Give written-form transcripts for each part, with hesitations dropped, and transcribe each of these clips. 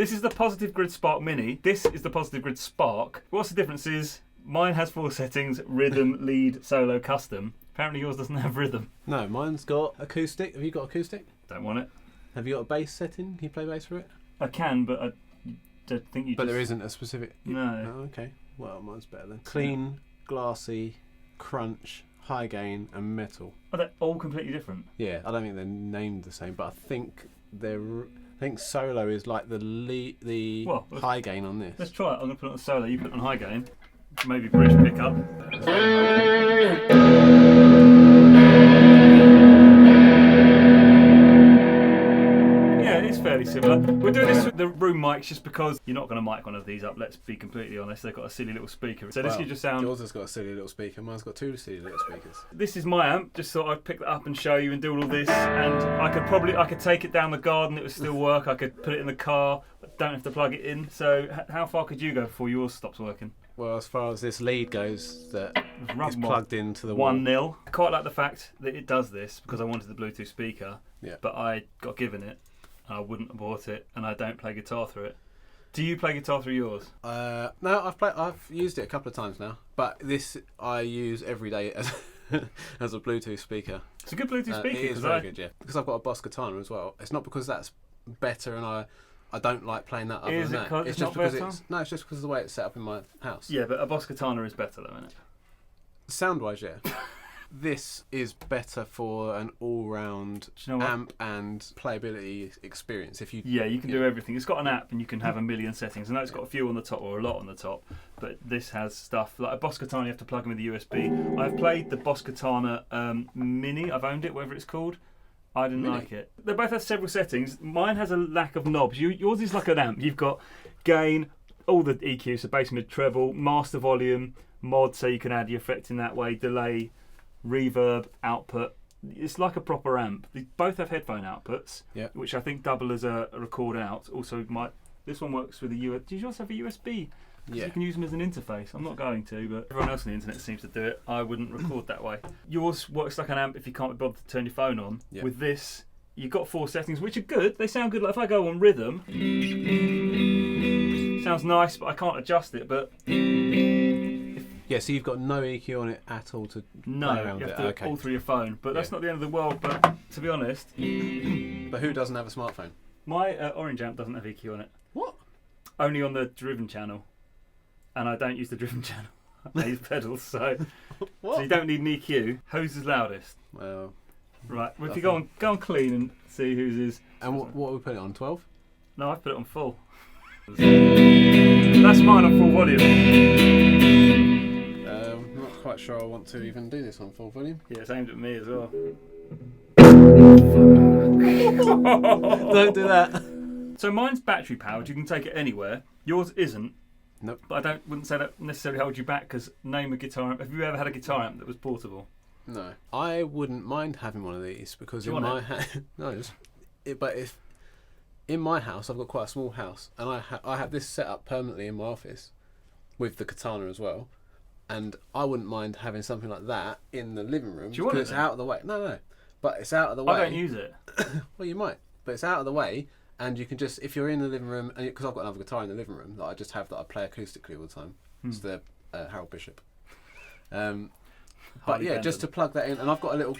This is the Positve Grid Spark Mini. This is the Positve Grid Spark. What's the difference is mine has 4 settings: rhythm, lead, solo, custom. Apparently yours doesn't have rhythm. No, mine's got acoustic. Have you got acoustic? Don't want it. Have you got a bass setting? Can you play bass for it? I can, but I don't think you. But there isn't a specific. No. Oh, okay. Well, mine's better then. Clean, glassy, crunch, high gain, and metal. Are they all completely different? Yeah, I don't think they're named the same, but I think they're. I think solo is like the Well, high gain on this. Let's try it. I'm going to put it on solo. You put it on high gain. Maybe bridge pickup. Fairly similar. We're doing this with the room mics just because you're not going to mic one of these up, let's be completely honest. They've got a silly little speaker. So this could just sound... Yours has got a silly little speaker, mine's got 2 silly little speakers. This is my amp, just thought I'd pick that up and show you and do all this, and I could take it down the garden, it would still work, I could put it in the car, don't have to plug it in. So how far could you go before yours stops working? Well, as far as this lead goes, that is plugged into the 1-0. I quite like the fact that it does this because I wanted the Bluetooth speaker, but I got given it. I wouldn't have bought it, and I don't play guitar through it. Do you play guitar through yours? No, I've used it a couple of times now, but this I use every day as as a Bluetooth speaker. It's a good Bluetooth speaker. It is very good, yeah. Because I've got a Boss Katana as well. It's not because that's better, and I don't like playing that. Other than that, it's just because it's just because of the way it's set up in my house. Yeah, but a Boss Katana is better though, isn't it? Sound-wise, yeah. This is better for an all-round amp and playability experience. You can do everything. It's got an app and you can have a million settings. I know it's got a few on the top or a lot on the top, but this has stuff like a Boss Katana. You have to plug in with a USB. I've played the Boss Katana Mini. I've owned it, whatever it's called. I didn't like it. They both have several settings. Mine has a lack of knobs. Yours is like an amp. You've got gain, all the EQ, so bass, mid, treble, master volume, mod, so you can add your effect in that way, delay, reverb, output. It's like a proper amp. They both have headphone outputs, which I think double as a record out. Also, this one works with a USB. Do you also have a USB? Yeah. You can use them as an interface. I'm not going to, but everyone else on the internet seems to do it. I wouldn't record that way. Yours works like an amp if you can't be bothered to turn your phone on. Yeah. With this, you've got 4 settings, which are good. They sound good. Like if I go on rhythm, sounds nice, but I can't adjust it. But yeah, so you've got no EQ on it at all to play around you have with to all through your phone. But that's not the end of the world. But to be honest, but who doesn't have a smartphone? My Orange amp doesn't have EQ on it. What? Only on the driven channel, and I don't use the driven channel. I use pedals, so you don't need an EQ. Whose is loudest? Well, right. Well, if you go on clean and see whose is. And what are we putting it on? 12? No, I've put it on full. That's mine on full volume. I'm not quite sure I want to even do this on full volume. Yeah, it's aimed at me as well. Don't do that. So mine's battery powered. You can take it anywhere. Yours isn't. Nope. But I wouldn't say that necessarily holds you back because name a guitar amp. Have you ever had a guitar amp that was portable? No. I wouldn't mind having one of these because in my but if in my house I've got quite a small house and I have this set up permanently in my office with the Katana as well, and I wouldn't mind having something like that in the living room because it's out of the way. No, but it's out of the way. I don't use it. Well, you might, but it's out of the way. And you can just, if you're in the living room, and because I've got another guitar in the living room that I just have that I play acoustically all the time. It's the Harold Bishop. But yeah, just to plug that in, and I've got a little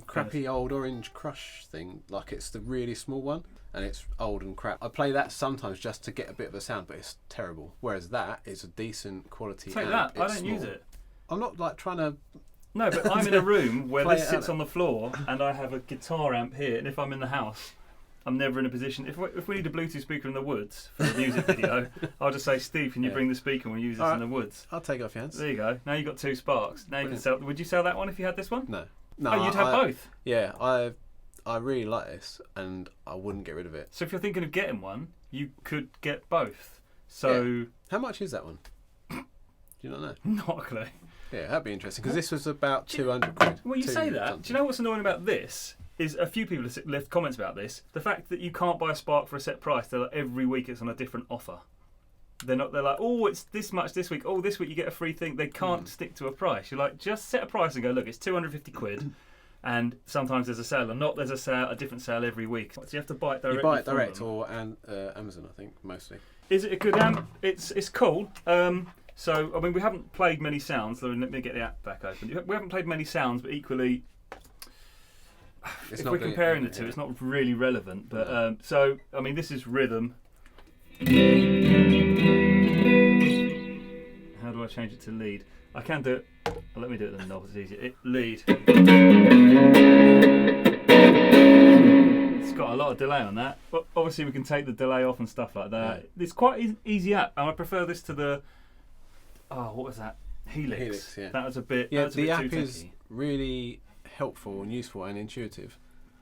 crappy old Orange Crush thing, like it's the really small one, and it's old and crap. I play that sometimes just to get a bit of a sound, but it's terrible. Whereas that is a decent quality. Take that. I don't use it. I'm not like trying to. No, but I'm in a room where this sits on the floor, and I have a guitar amp here, and if I'm in the house, I'm never in a position. If we need a Bluetooth speaker in the woods for a music video, I'll just say, Steve, can you bring the speaker and we'll use this in the woods? I'll take it off your hands. There you go. Now you've got 2 Sparks. Now you can sell. Would you sell that one if you had this one? No. Oh, you'd have both. Yeah, I really like this, and I wouldn't get rid of it. So if you're thinking of getting one, you could get both. So how much is that one? Do you not know? Not a clue. Yeah, that'd be interesting because this was about 200 quid. Well, you say that. Do you know what's annoying about this? Is a few people have left comments about this. The fact that you can't buy a Spark for a set price. They're like, every week it's on a different offer. They're like, oh, it's this much this week. Oh, this week you get a free thing. They can't stick to a price. You're like, just set a price and go, look, it's 250 quid, And sometimes there's a sale, or there's a different sale every week. So you have to buy it directly. You buy it from direct them. or Amazon, I think, mostly. Is it a good amp? It's cool. So I mean, we haven't played many sounds. Let me get the app back open. We haven't played many sounds, but equally, if we're comparing the two, it's not really relevant. But so I mean, this is rhythm. How do I change it to lead? I can do it. Let me do it in the knob. It's easier. Lead. It's got a lot of delay on that. But obviously, we can take the delay off and stuff like that. Yeah. It's quite easy app, and I prefer this to the. Oh, what was that? Helix. Yeah. That was a bit. Yeah, that was the a bit app too is techy. really helpful and useful and intuitive.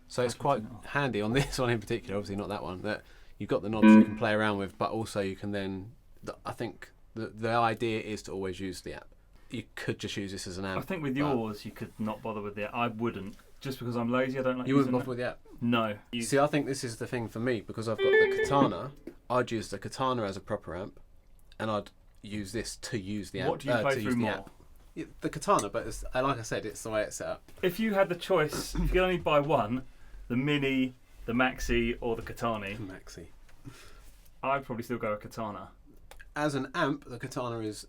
So it's quite handy on this one in particular. Obviously, not that one. That you've got the knobs you can play around with, but also you can then. I think the idea is to always use the app. You could just use this as an amp. I think with yours, you could not bother with the app. I wouldn't, just because I'm lazy. I don't like. You wouldn't using bother with the app. No. See, I think this is the thing for me because I've got the Katana. I'd use the Katana as a proper amp, and I'd use this to use the amp. What do you play through more? App. Yeah, the Katana, but like I said, it's the way it's set up. If you had the choice, if you could only buy one, the Mini, the Maxi, or the Katana, Maxi. I'd probably still go with Katana. As an amp, the Katana is.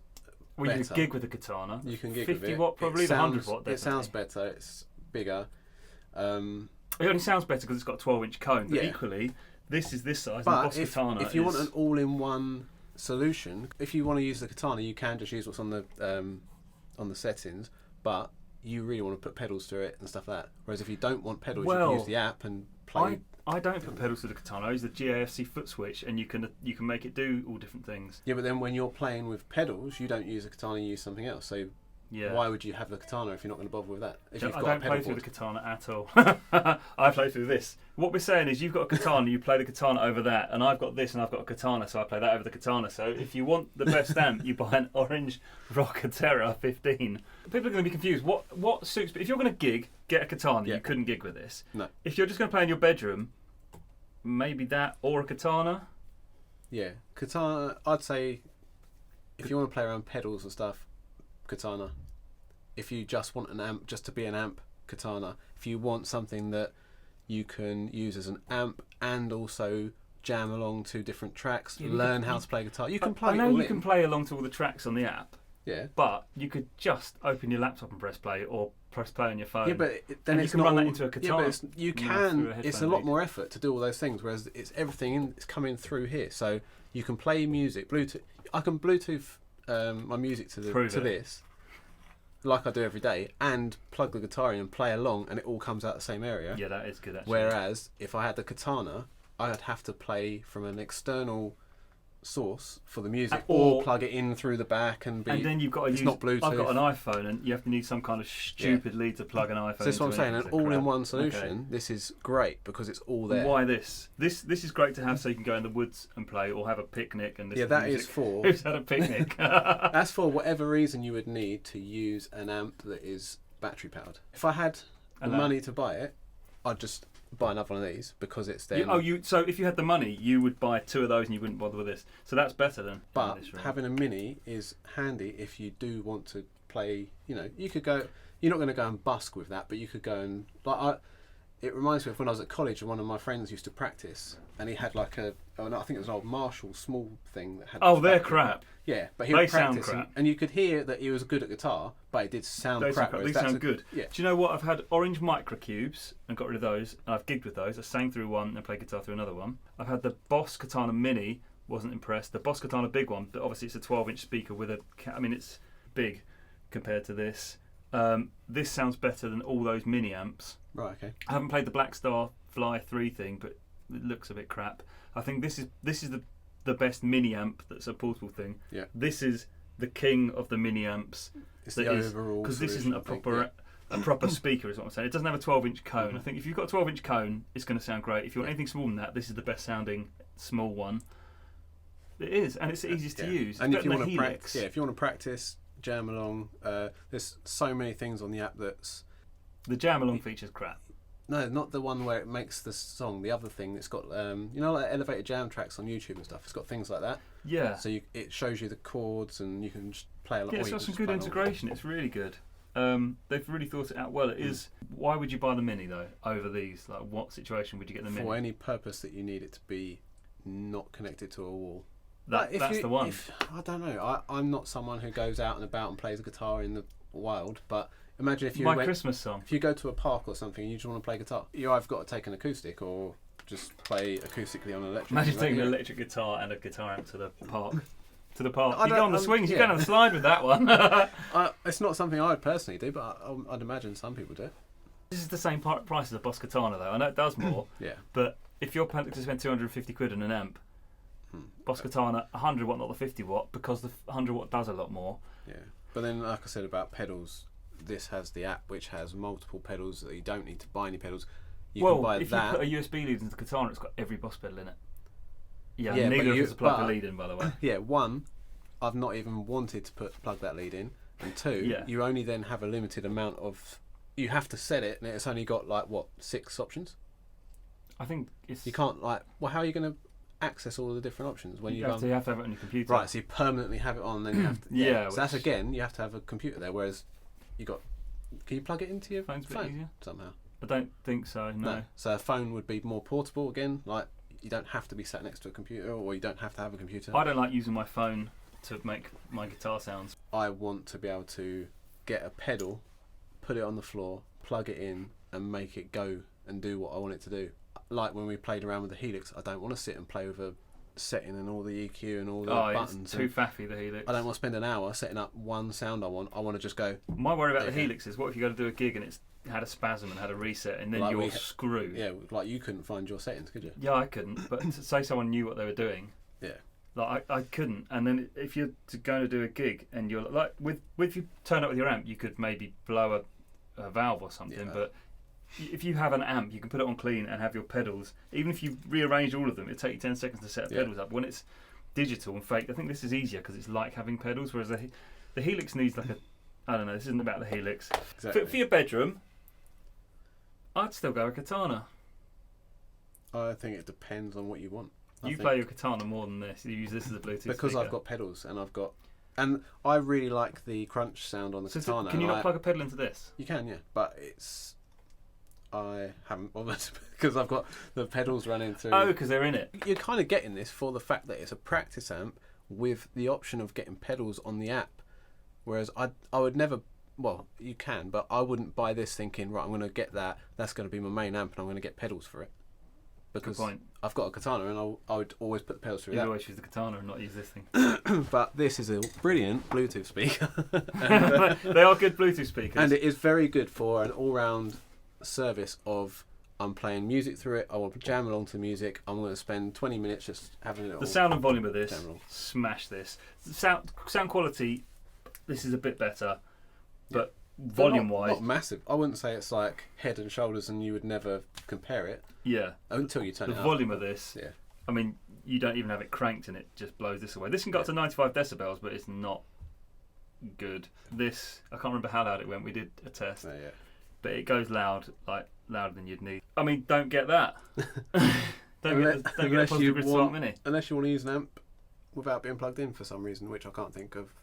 Well, better. you could gig with the Katana. You can gig 50 with it. watt, probably It the sounds, 100 watt. Definitely. It sounds better. It's bigger. It only sounds better because it's got a 12-inch cone. But Yeah. equally, this is this size. But and the Boss Katana if you want an all-in-one solution, if you want to use the Katana, you can just use what's on the settings. But you really want to put pedals to it and stuff like that. Whereas if you don't want pedals, you can use the app and play. I don't put pedals to the Katana. I use the GAFC foot switch, and you can make it do all different things. Yeah, but then when you're playing with pedals, you don't use the Katana, you use something else. So yeah. Why would you have the Katana if you're not going to bother with that? If you've I got don't a pedal play through board? the Katana at all. I play through this. What we're saying is you've got a Katana, you play the Katana over that, and I've got this and I've got a Katana, so I play that over the Katana. So if you want the best amp, you buy an orange Rocker Terra 15. People are going to be confused. What suits? If you're going to gig, get a Katana. Yeah. You couldn't gig with this. No. If you're just going to play in your bedroom, maybe that or a Katana. Yeah, Katana. I'd say if you want to play around pedals and stuff, Katana. If you just want an amp, just to be an amp, Katana. If you want something that you can use as an amp and also jam along to different tracks, learn how to play guitar, you can play. I know you can play along to all the tracks on the app. Yeah. But you could just open your laptop and press play, or press play on your phone. Yeah, but then and it's you can not run that all, into a Katana. Yeah, but you can. It's a lot lead. more effort to do all those things, whereas it's everything is coming through here. So you can play music, Bluetooth. I can Bluetooth my music to this, like I do every day, and plug the guitar in and play along, and it all comes out the same area. Yeah, that is good actually. Whereas if I had the Katana, I'd have to play from an external source for the music, or plug it in through the back and be. And then you've got to use. Not Bluetooth. I've got an iPhone, and you have to need some kind of stupid lead to plug an iPhone. So that's what I'm saying. An all-in-one solution. Okay. This is great because it's all there. Why this? This is great to have, so you can go in the woods and play, or have a picnic and listen to that music. is for. Who's had a picnic? That's for whatever reason you would need to use an amp that is battery powered. If I had the money to buy it, I'd just buy another one of these because it's there. So if you had the money, you would buy 2 of those and you wouldn't bother with this. So that's better than. But this, really. having a mini is handy if you do want to play. You know, you could go. You're not going to go and busk with that, but you could go and it reminds me of when I was at college and one of my friends used to practice, and he had like I think it was an old Marshall small thing that had. Oh, they're crap. Yeah, but he They would practice, sound crap. and you could hear that he was good at guitar, but it did sound crap. They sound good. Yeah. Do you know what? I've had orange microcubes and got rid of those, and I've gigged with those. I sang through one and played guitar through another one. I've had the Boss Katana Mini, wasn't impressed. The Boss Katana big one, but obviously it's a 12-inch speaker with a. I mean, it's big compared to this. This sounds better than all those mini amps. Right. Okay. I haven't played the Blackstar Fly 3 thing, but it looks a bit crap. I think this is the best mini amp that's a portable thing. Yeah. This is the king of the mini amps. It's the overall because this isn't a proper speaker, is what I'm saying. It doesn't have a 12-inch cone. I think if you've got a 12-inch cone, it's going to sound great. If you want anything smaller than that, this is the best sounding small one. It is, and it's the easiest to use. And it's if you want to Helix. practice, if you want to practice, jam along. There's so many things on the app that's. The jam along feature's crap. No, not the one where it makes the song. The other thing that's got, like elevated jam tracks on YouTube and stuff. It's got things like that. Yeah. So it shows you the chords and you can just play along. Yeah, it's got some good integration. It's really good. They've really thought it out well. It is. Why would you buy the Mini though over these? Like, what situation would you get the Mini? For any purpose that you need it to be not connected to a wall. That's the one. I don't know. I'm not someone who goes out and about and plays a guitar in the wild, but imagine if you Christmas song. If you go to a park or something and you just want to play guitar, you either got to take an acoustic or just play acoustically on an electric. Imagine taking an electric guitar and a guitar amp to the park. You go on the swings. You go down the slide with that one. It's not something I would personally do, but I'd imagine some people do. This is the same price as a Boss Katana, though. I know it does more. Yeah. But if you're planning to spend 250 quid on an amp, Boss Katana 100 watt, not the 50 watt, because the 100 watt does a lot more. Yeah. But then, like I said about pedals, this has the app which has multiple pedals that you don't need to buy any pedals. You can buy if that. you put a USB lead into the Katana, it's got every Boss pedal in it. Yeah, Yeah, neither but of us have plugged the lead in, by the way. Yeah, one, I've not even wanted to plug that lead in, and two, you only then have a limited amount of. You have to set it, and it's only got like what 6 options. I think it's. You can't how are you going to access all the different options when you have to have it on your computer? Right, so you permanently have it on, then you have to. Yeah. So that's again, you have to have a computer there. Whereas you got. Can you plug it into your phone somehow? I don't think so. No. So a phone would be more portable again. Like you don't have to be sat next to a computer, or you don't have to have a computer. I don't like using my phone to make my guitar sounds. I want to be able to get a pedal, put it on the floor, plug it in, and make it go and do what I want it to do. Like when we played around with the Helix, I don't want to sit and play with a setting and all the EQ and all the buttons. It's too faffy, the Helix. I don't want to spend an hour setting up one sound I want. I want to just go. My worry about the Helix is what if you got to do a gig and it's had a spasm and had a reset and then like you're screwed. Yeah, like you couldn't find your settings, could you? Yeah, I couldn't. But say someone knew what they were doing. Yeah. Like I couldn't. And then if you're going to do a gig and you're like with you turn up with your amp, you could maybe blow a valve or something. Yeah. But if you have an amp, you can put it on clean and have your pedals. Even if you rearrange all of them, it'll take you 10 seconds to set the pedals up. When it's digital and fake, I think this is easier because it's like having pedals. Whereas the Helix needs like I don't know. This isn't about the Helix. Exactly. For your bedroom, I'd still go with Katana. I think it depends on what you want. You play your Katana more than this. You use this as a Bluetooth because speaker. I've got pedals and I really like the crunch sound on the Katana. Can you not plug a pedal into this? You can, yeah, but I haven't bothered because I've got the pedals running through. Oh, because they're in it. You're kind of getting this for the fact that it's a practice amp with the option of getting pedals on the app, whereas I would never. Well, you can, but I wouldn't buy this thinking, right, I'm going to get that. That's going to be my main amp, and I'm going to get pedals for it. Because I've got a Katana, and I would always put the pedals through that. You'd always use the Katana and not use this thing. But this is a brilliant Bluetooth speaker. They are good Bluetooth speakers. And it is very good for an all-round service of I'm playing music through it, I want to jam along to music, I'm going to spend 20 minutes just having a little... The sound and volume of this, smash this. Sound quality, this is a bit better. But volume-wise... Not massive. I wouldn't say it's like head and shoulders and you would never compare it. Yeah. Until you turn it up. The volume of this, I mean, you don't even have it cranked and it just blows this away. This can go up to 95 decibels, but it's not good. This, I can't remember how loud it went. We did a test. Yeah. But it goes loud, like louder than you'd need. I mean, don't get that. don't get the Positve Grid Spark Mini. Unless you want to use an amp without being plugged in for some reason, which I can't think of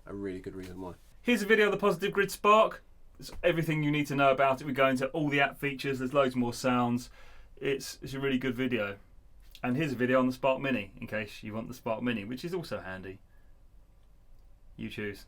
a really good reason why. Here's a video of the Positve Grid Spark. It's everything you need to know about it. We go into all the app features. There's loads more sounds. It's a really good video. And here's a video on the Spark Mini, in case you want the Spark Mini, which is also handy. You choose.